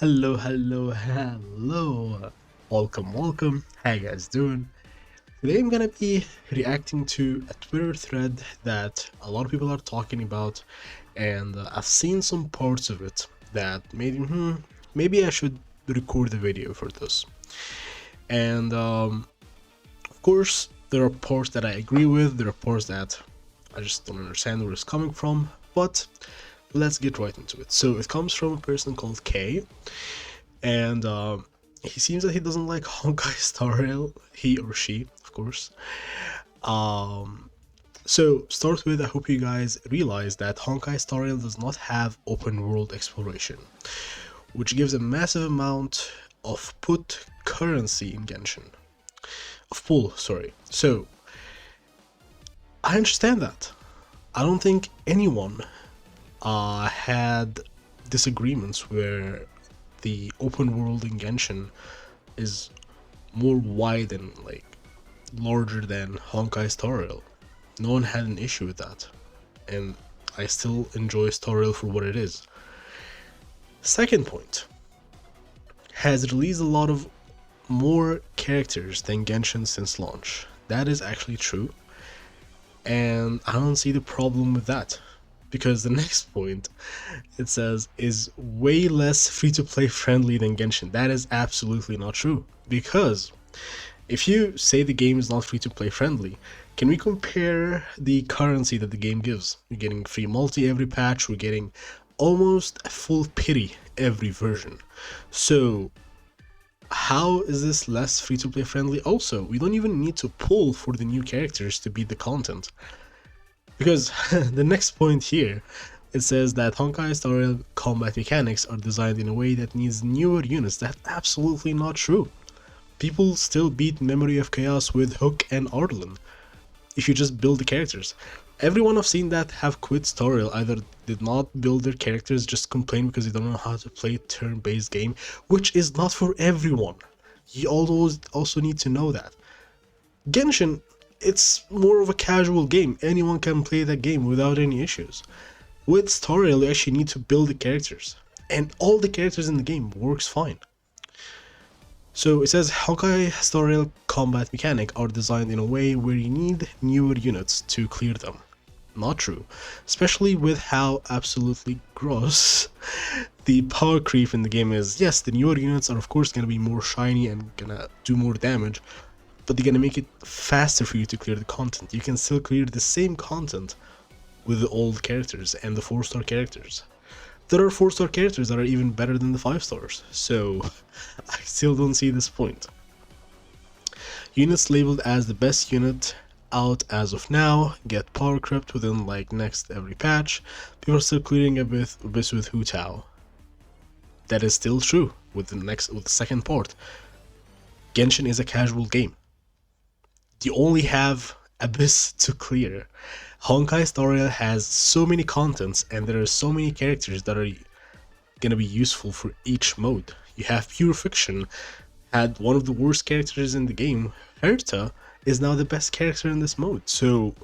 Hello. Welcome. How you guys doing? Today I'm gonna be reacting to a Twitter thread that a lot of people are talking about, and I've seen some parts of it that maybe I should record the video for this. And of course, there are parts that I agree with, there are parts that I just don't understand where it's coming from, but let's get right into it. So it comes from a person called K, and he seems that he doesn't like Honkai Star Rail. He or she, of course. Um, so start with, I hope you guys realize that Honkai Star Rail does not have open world exploration, which gives a massive amount of put currency in Genshin. Of pull, sorry. So I understand that. I don't think anyone had disagreements where the open world in Genshin is more wide and larger than Honkai Star Rail. No one had an issue with that, and I still enjoy Star Rail for what it is. Second point, has released a lot of more characters than Genshin since launch. That is actually true, and I don't see the problem with that. Because the next point, it says, is way less free-to-play friendly than Genshin. That is absolutely not true. Because if you say the game is not free-to-play friendly, can we compare the currency that the game gives? We're getting free multi every patch, we're getting almost a full pity every version. So how is this less free-to-play friendly? Also, we don't even need to pull for the new characters to beat the content. Because the next point here, it says that Honkai Star Rail combat mechanics are designed in a way that needs newer units. That's absolutely not true. People still beat Memory of Chaos with Hook and Arlen if you just build the characters. Everyone I've seen that have quit Star Rail either did not build their characters, just complain because they don't know how to play turn-based game, which is not for everyone. You also need to know that. Genshin, it's more of a casual game. Anyone can play that game without any issues. With Star Rail, you actually need to build the characters, and all the characters in the game works fine. So it says Honkai Star Rail combat mechanic are designed in a way where you need newer units to clear them. Not true, especially with how absolutely gross the power creep in the game is. Yes, the newer units are of course gonna be more shiny and gonna do more damage, but they're gonna make it faster for you to clear the content. You can still clear the same content with the old characters and the 4-star characters. There are 4-star characters that are even better than the 5 stars, so I still don't see this point. Units labeled as the best unit out as of now get power crept within next every patch. People are still clearing Abyss with Hu Tao. That is still true with the second part. Genshin is a casual game. You only have Abyss to clear. Honkai Star Rail has so many contents and there are so many characters that are gonna be useful for each mode. You have Pure Fiction, had one of the worst characters in the game. Herta is now the best character in this mode, so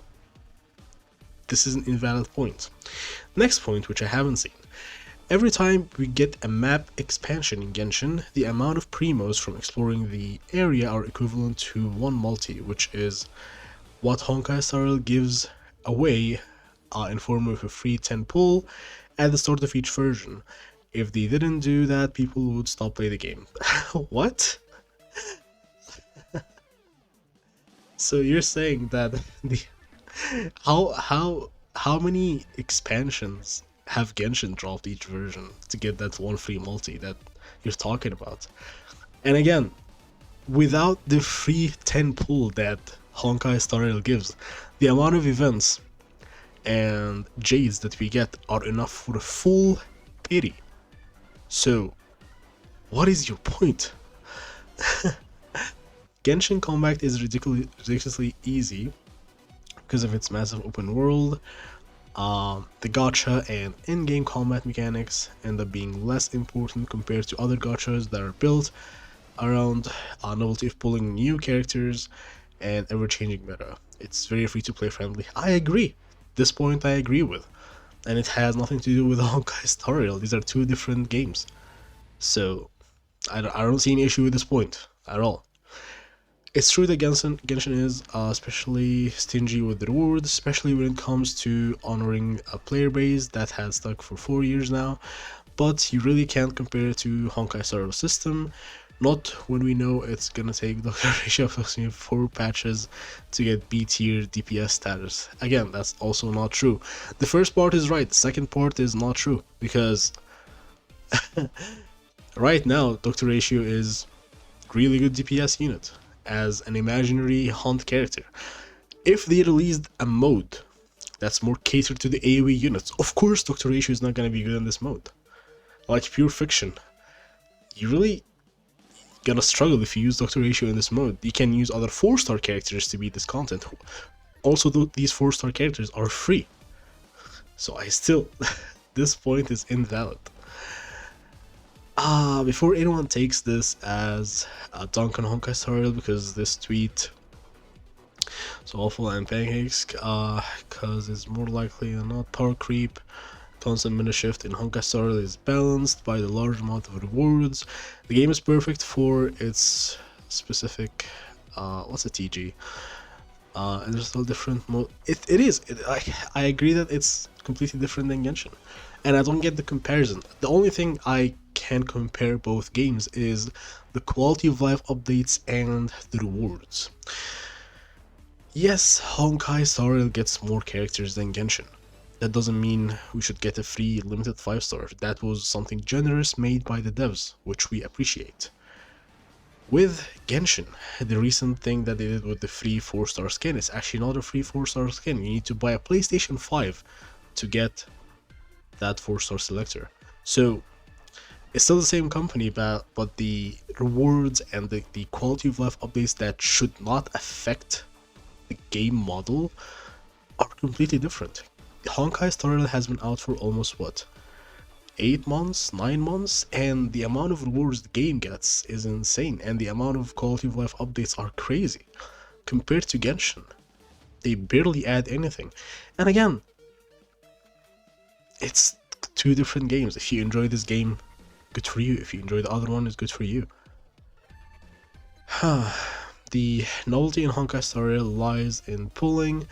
this is an invalid point. Next point, which I haven't seen. Every time we get a map expansion in Genshin, the amount of primos from exploring the area are equivalent to one multi, which is what Honkai Star Rail gives away in form of a free 10 pull at the start of each version. If they didn't do that, people would stop playing the game. What? So you're saying that the how many expansions have Genshin dropped each version to get that one free multi that you're talking about? And again, without the free 10 pull that Honkai Star Rail gives, the amount of events and jades that we get are enough for a full pity. So what is your point? Genshin combat is ridiculously easy because of its massive open world. The gacha and in-game combat mechanics end up being less important compared to other gachas that are built around novelty of pulling new characters and ever-changing meta. It's very free-to-play friendly. I agree. This point I agree with. And it has nothing to do with Honkai Star Rail. These are two different games. So I don't see any issue with this point at all. It's true that Genshin is especially stingy with the rewards, especially when it comes to honoring a player base that has stuck for 4 years now. But you really can't compare it to Honkai Star system. Not when we know it's gonna take Dr. Ratio approximately 4 patches to get B tier DPS status. Again, that's also not true. The first part is right, the second part is not true, because right now Dr. Ratio is really good DPS unit as an imaginary hunt character. If they released a mode that's more catered to the AoE units, of course Dr. Ratio is not gonna be good in this mode. Like Pure Fiction, you really gonna struggle if you use Dr. Ratio in this mode. You can use other 4-star characters to beat this content. Also, these 4-star characters are free. So I still, this point is invalid. Before anyone takes this as a dunk on Honkai Star Rail, because this tweet is awful and pancakes, because it's more likely than not power creep. Constant mana shift in Honkai Star Rail is balanced by the large amount of rewards. The game is perfect for its specific, what's a TG? And there's still different mode. It is. I agree that it's completely different than Genshin, and I don't get the comparison. The only thing I can compare both games is the quality of life updates and the rewards. Yes, Honkai Star Rail gets more characters than Genshin. That doesn't mean we should get a free limited 5-star. That was something generous made by the devs, which we appreciate. With Genshin, the recent thing that they did with the free 4-star skin is actually not a free 4-star skin. You need to buy a PlayStation 5 to get that 4-star selector. So it's still the same company, but the rewards and the quality of life updates that should not affect the game model are completely different. Honkai Star Rail has been out for almost what? 8 months, 9 months, and the amount of rewards the game gets is insane, and the amount of quality of life updates are crazy. Compared to Genshin, they barely add anything. And again, it's 2 different games. If you enjoy this game, good for you. If you enjoy the other one, it's good for you. The novelty in Honkai Star Rail lies in pulling,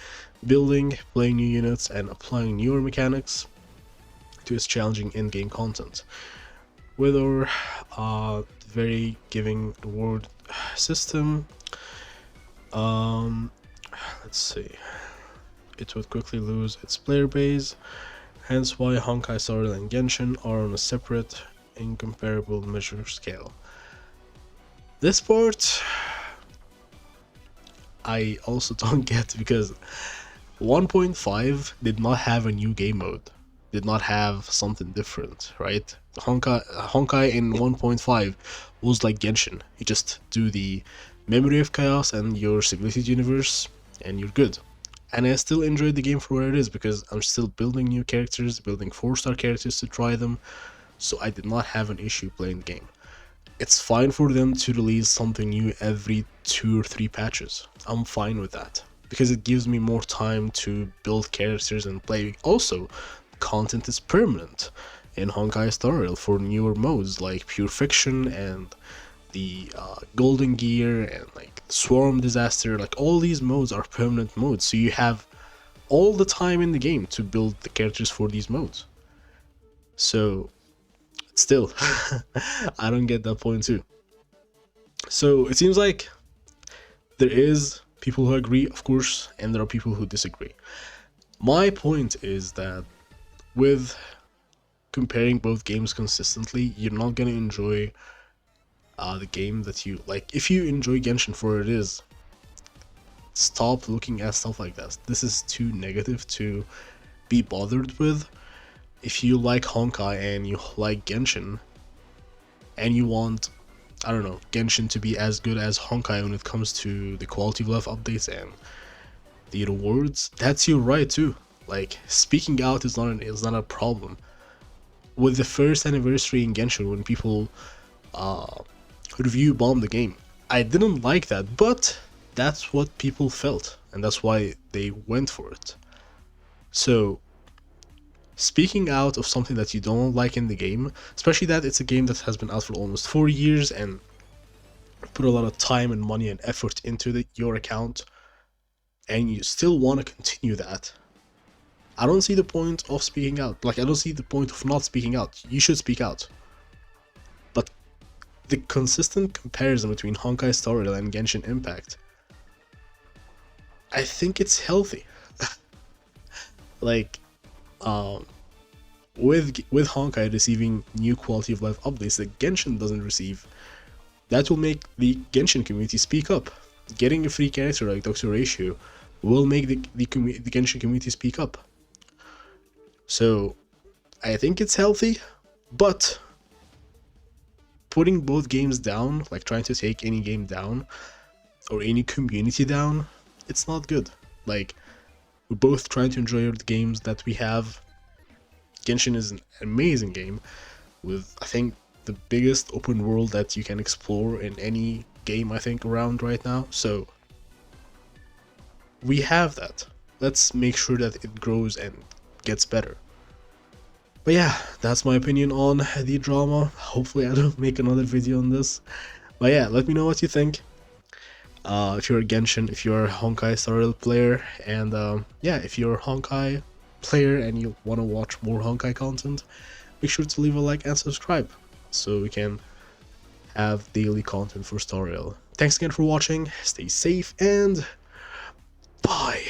building, playing new units, and applying newer mechanics to its challenging in-game content. With our very giving reward system, let's see, it would quickly lose its player base, hence why Honkai Star Rail and Genshin are on a separate, incomparable measure scale. This part I also don't get, because 1.5 did not have a new game mode, did not have something different, right? Honkai in 1.5 was like Genshin. You just do the Memory of Chaos and your Simulated Universe and you're good. And I still enjoyed the game for where it is, because I'm still building new characters, building 4-star characters to try them, so I did not have an issue playing the game. It's fine for them to release something new every 2 or 3 patches. I'm fine with that, because it gives me more time to build characters and play. Also, content is permanent in Honkai Star Rail for newer modes like Pure Fiction and the Golden Gear and like Swarm Disaster. Like, all these modes are permanent modes, so you have all the time in the game to build the characters for these modes. So still, I don't get that point too. So it seems like there is people who agree, of course, and there are people who disagree. My point is that with comparing both games consistently, you're not gonna enjoy the game that you like. If you enjoy Genshin for what it is, stop looking at stuff like that. This is too negative to be bothered with. If you like Honkai and you like Genshin, and you want, I don't know, Genshin to be as good as Honkai when it comes to the quality of life updates and the rewards, that's your right too. Like, speaking out is not a problem. With the first anniversary in Genshin, when people review bombed the game, I didn't like that, but that's what people felt, and that's why they went for it. So speaking out of something that you don't like in the game, especially that it's a game that has been out for almost 4 years and put a lot of time and money and effort into your account, and you still want to continue that, I don't see the point of speaking out. Like, I don't see the point of not speaking out. You should speak out. But the consistent comparison between Honkai Star Rail and Genshin Impact, I think it's healthy. Like, um, with Honkai receiving new quality of life updates that Genshin doesn't receive, that will make the Genshin community speak up. Getting a free character like Dr. Ratio will make the Genshin community speak up. So I think it's healthy, but putting both games down, like trying to take any game down or any community down, it's not good. Like, we're both trying to enjoy the games that we have. Genshin is an amazing game with, I think, the biggest open world that you can explore in any game, I think, around right now. So we have that. Let's make sure that it grows and gets better. But yeah, that's my opinion on the drama. Hopefully I don't make another video on this. But yeah, let me know what you think. If you're a Genshin, if you're a Honkai Star Rail player, and yeah, if you're a Honkai player and you want to watch more Honkai content, make sure to leave a like and subscribe so we can have daily content for Star Rail. Thanks again for watching, stay safe, and bye!